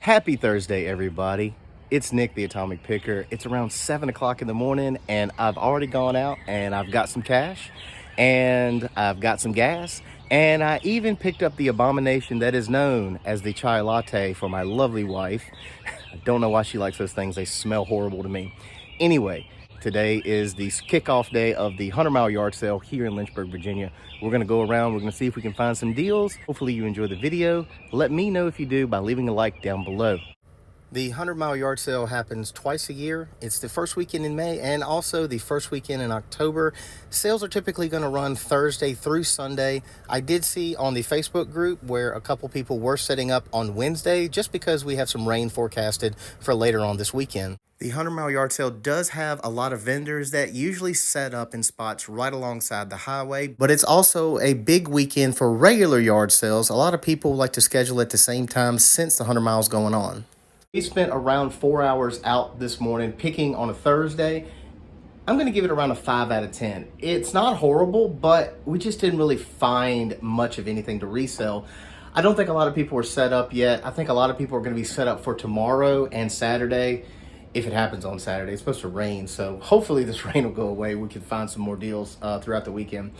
Happy Thursday, everybody. It's Nick, the Atomic Picker. It's around 7 o'clock in the morning, and I've already gone out and I've got some cash, and I've got some gas, and I even picked up the abomination that is known as the chai latte for my lovely wife. I don't know why she likes those things. They smell horrible to me. Anyway, today is the kickoff day of the 100-mile yard sale here in Lynchburg, Virginia. We're going to go around. We're going to see if we can find some deals. Hopefully you enjoy the video. Let me know if you do by leaving a like down below. The 100-mile yard sale happens twice a year. It's the first weekend in May and also the first weekend in October. Sales are typically going to run Thursday through Sunday. I did see on the Facebook group where a couple people were setting up on Wednesday just because we have some rain forecasted for later on this weekend. The 100-mile yard sale does have a lot of vendors that usually set up in spots right alongside the highway, but it's also a big weekend for regular yard sales. A lot of people like to schedule at the same time since the 100 miles going on. We spent around 4 hours out this morning picking on a Thursday. I'm going to give it around a 5 out of 10. It's not horrible, but we just didn't really find much of anything to resell. I don't think a lot of people are set up yet. I think a lot of people are going to be set up for tomorrow and Saturday. If it happens on Saturday, it's supposed to rain, so hopefully this rain will go away. We can find some more deals throughout the weekend.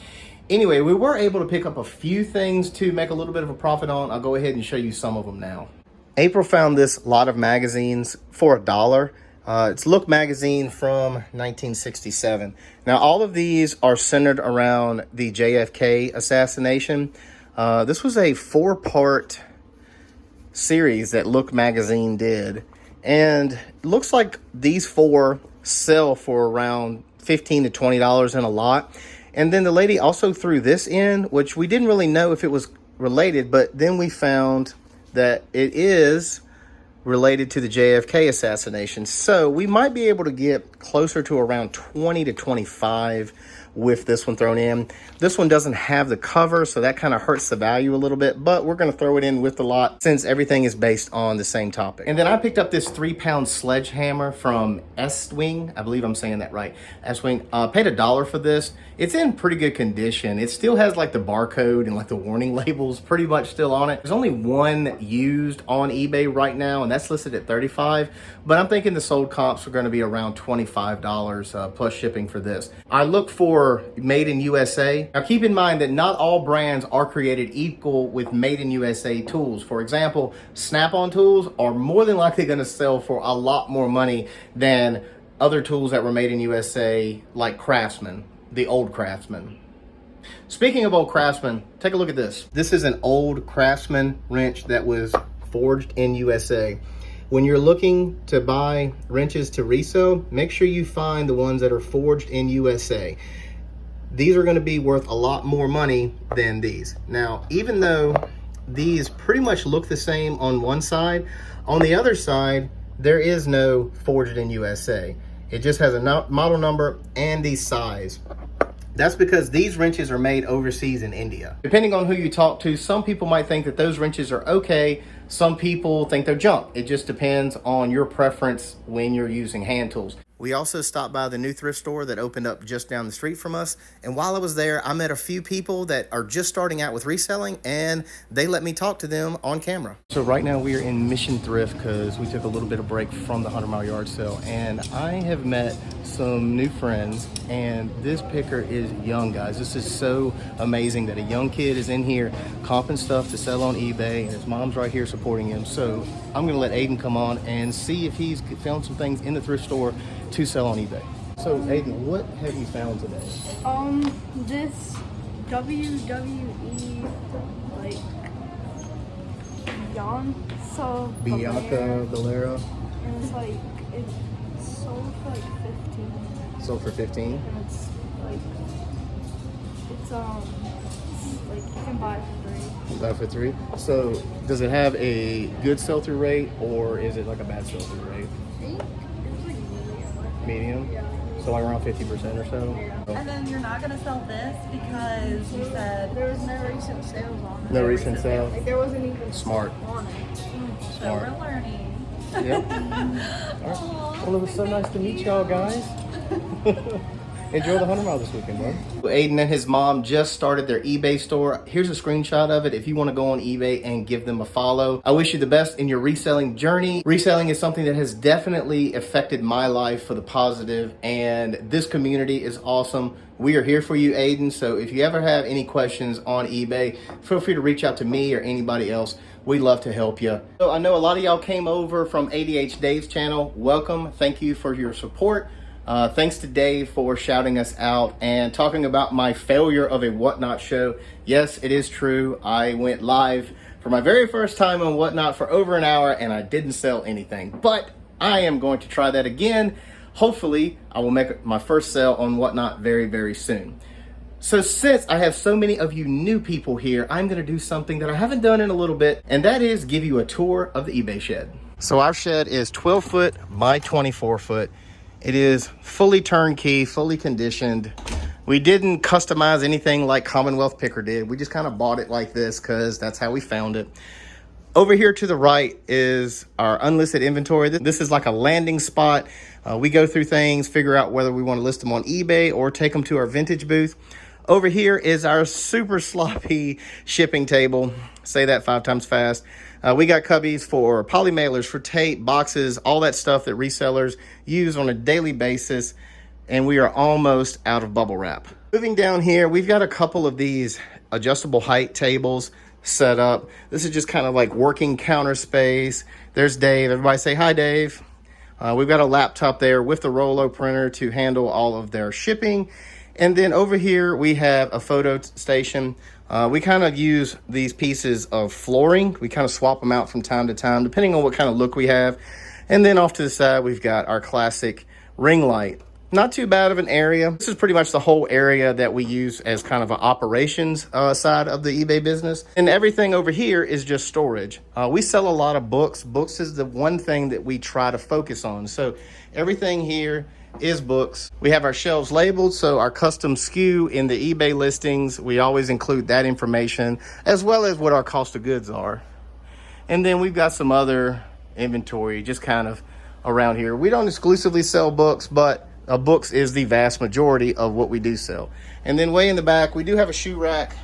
Anyway, we were able to pick up a few things to make a little bit of a profit on. I'll go ahead and show you some of them now. April found this lot of magazines for $1. It's Look magazine from 1967. Now, all of these are centered around the JFK assassination. This was a 4-part series that Look magazine did. And it looks like these 4 sell for around $15 to $20 in a lot. And then the lady also threw this in, which we didn't really know if it was related, but then we found that it is related to the JFK assassination. So we might be able to get closer to around 20 to 25 with this one thrown in. This one doesn't have the cover, so that kind of hurts the value a little bit, but we're going to throw it in with the lot since everything is based on the same topic. And then I picked up this 3-pound sledgehammer from Estwing. I believe I'm saying that right. Estwing. Paid $1 for this. It's in pretty good condition. It still has like the barcode and like the warning labels pretty much still on it. There's only one used on eBay right now, and that's listed at $35, but I'm thinking the sold comps are going to be around $25 plus shipping for this. I look for made in USA. Now keep in mind that not all brands are created equal with made in USA tools. For example, Snap-on tools are more than likely going to sell for a lot more money than other tools that were made in USA, like Craftsman, the old Craftsman. Speaking of old Craftsman, take a look at this. This is an old Craftsman wrench that was forged in USA. When you're looking to buy wrenches to resell, make sure you find the ones that are forged in USA. These are going to be worth a lot more money than these. Now, even though these pretty much look the same on one side, on the other side, there is no forged in USA. It just has a model number and the size. That's because these wrenches are made overseas in India. Depending on who you talk to, some people might think that those wrenches are okay. Some people think they're junk. It just depends on your preference when you're using hand tools. We also stopped by the new thrift store that opened up just down the street from us. And while I was there, I met a few people that are just starting out with reselling, and they let me talk to them on camera. So right now we are in Mission Thrift because we took a little bit of break from the 100-mile yard sale. And I have met some new friends, and this picker is young, guys. This is so amazing that a young kid is in here comping stuff to sell on eBay, and his mom's right here supporting him. So I'm gonna let Aiden come on and see if he's found some things in the thrift store to sell on eBay. So Aiden, what have you found today? This WWE like Bianca Belair. And it's like it's sold for like 15. Sold for 15? And it's like you can buy it for 3. Buy for 3. So does it have a good sell-through rate, or is it like a bad sell-through rate? I think it's like Medium? Yeah. So like around 50% or so? Yeah. And then you're not gonna sell this because you said there was no recent sales on it. No recent sale? Like there wasn't even Smart. on it. so Smart. we're learning. Yep. All right. Well, it was so nice to meet y'all, guys. Enjoy the 100 mile this weekend, bro. Aiden and his mom just started their eBay store. Here's a screenshot of it if you want to go on eBay and give them a follow. I wish you the best in your reselling journey. Reselling is something that has definitely affected my life for the positive, and this community is awesome. We are here for you, Aiden. So if you ever have any questions on eBay, feel free to reach out to me or anybody else. We'd love to help you. So I know a lot of y'all came over from ADH Dave's channel. Welcome. Thank you for your support. Thanks to Dave for shouting us out and talking about my failure of a Whatnot show. Yes, it is true. I went live for my very first time on Whatnot for over an hour and I didn't sell anything. But I am going to try that again. Hopefully, I will make my first sale on Whatnot very, very soon. So since I have so many of you new people here, I'm going to do something that I haven't done in a little bit, and that is give you a tour of the eBay shed. So our shed is 12 foot by 24 foot. It is fully turnkey, fully conditioned. We didn't customize anything like Commonwealth Picker did. We just kind of bought it like this because that's how we found it. Over here to the right is our unlisted inventory. This is like a landing spot. We go through things, figure out whether we want to list them on eBay or take them to our vintage booth. Over here is our super sloppy shipping table. Say that 5 times fast. We got cubbies for poly mailers, for tape, boxes, all that stuff that resellers use on a daily basis. And we are almost out of bubble wrap. Moving down here, we've got a couple of these adjustable height tables set up. This is just kind of like working counter space. There's Dave. Everybody say hi, Dave. We've got a laptop there with the Rolo printer to handle all of their shipping. And then over here, we have a photo station. We kind of use these pieces of flooring. We kind of swap them out from time to time, depending on what kind of look we have. And then off to the side, we've got our classic ring light. Not too bad of an area. This is pretty much the whole area that we use as kind of an operations side of the eBay business. And everything over here is just storage. We sell a lot of books. Books is the one thing that we try to focus on. So everything here is books. We have our shelves labeled, so our custom SKU in the eBay listings, we always include that information, as well as what our cost of goods are. And then we've got some other inventory just kind of around here. We don't exclusively sell books, but books is the vast majority of what we do sell. And then way in the back, we do have a shoe rack.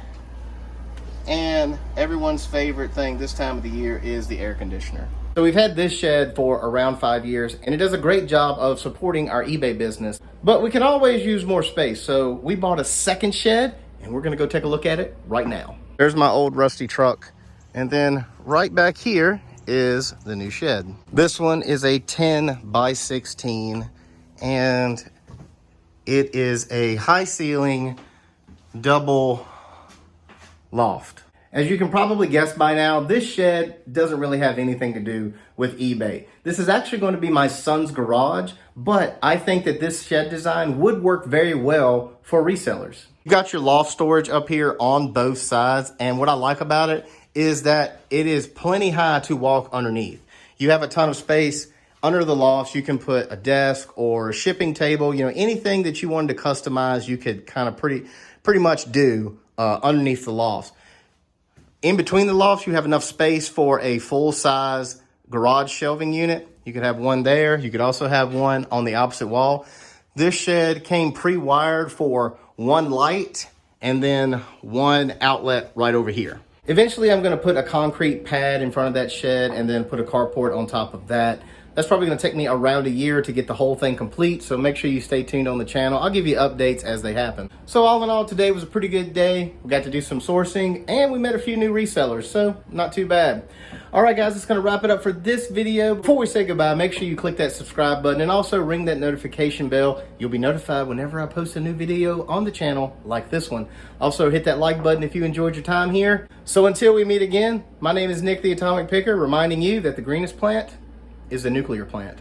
And everyone's favorite thing this time of the year is the air conditioner. So we've had this shed for around 5 years, and it does a great job of supporting our eBay business. But we can always use more space. So we bought a second shed, and we're gonna go take a look at it right now. There's my old rusty truck. And then right back here is the new shed. This one is a 10 by 16. And it is a high ceiling double loft. As you can probably guess by now, this shed doesn't really have anything to do with eBay. This is actually going to be my son's garage, but I think that this shed design would work very well for resellers. You got your loft storage up here on both sides, and what I like about it is that it is plenty high to walk underneath. You have a ton of space. Under the lofts, you can put a desk or a shipping table, anything that you wanted to customize, you could kind of pretty much do underneath the lofts. In between the lofts, you have enough space for a full-size garage shelving unit. You could have one there. You could also have one on the opposite wall. This shed came pre-wired for one light and then one outlet right over here. Eventually, I'm going to put a concrete pad in front of that shed and then put a carport on top of that. That's probably going to take me around a year to get the whole thing complete, so make sure you stay tuned on the channel. I'll give you updates as they happen. So all in all, today was a pretty good day. We got to do some sourcing, and we met a few new resellers, so not too bad. All right, guys, that's going to wrap it up for this video. Before we say goodbye, make sure you click that subscribe button and also ring that notification bell. You'll be notified whenever I post a new video on the channel like this one. Also, hit that like button if you enjoyed your time here. So until we meet again, my name is Nick the Atomic Picker, reminding you that the greenest plant is the nuclear plant.